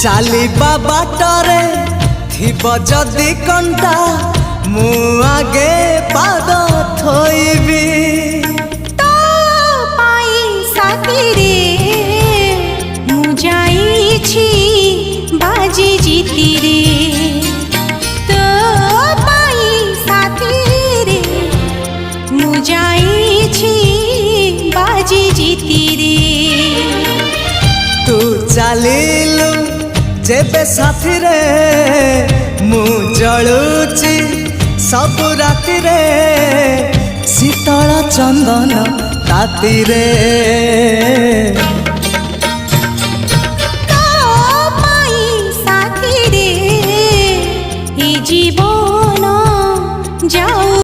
चलिबा बाटरे थिब जदि कंटा मु आगे पाद थोइबी तो पाई साथी रे मु जाइछि बाजी जीती रे तो पाई साथी रे मु जाइछि बाजी जीती रे तू चलिलु जेबे साथी रे मु जलुची सब राति रे शीतल चंदन ताती रे तो पाई साथी रे ए जीवन जाऊ।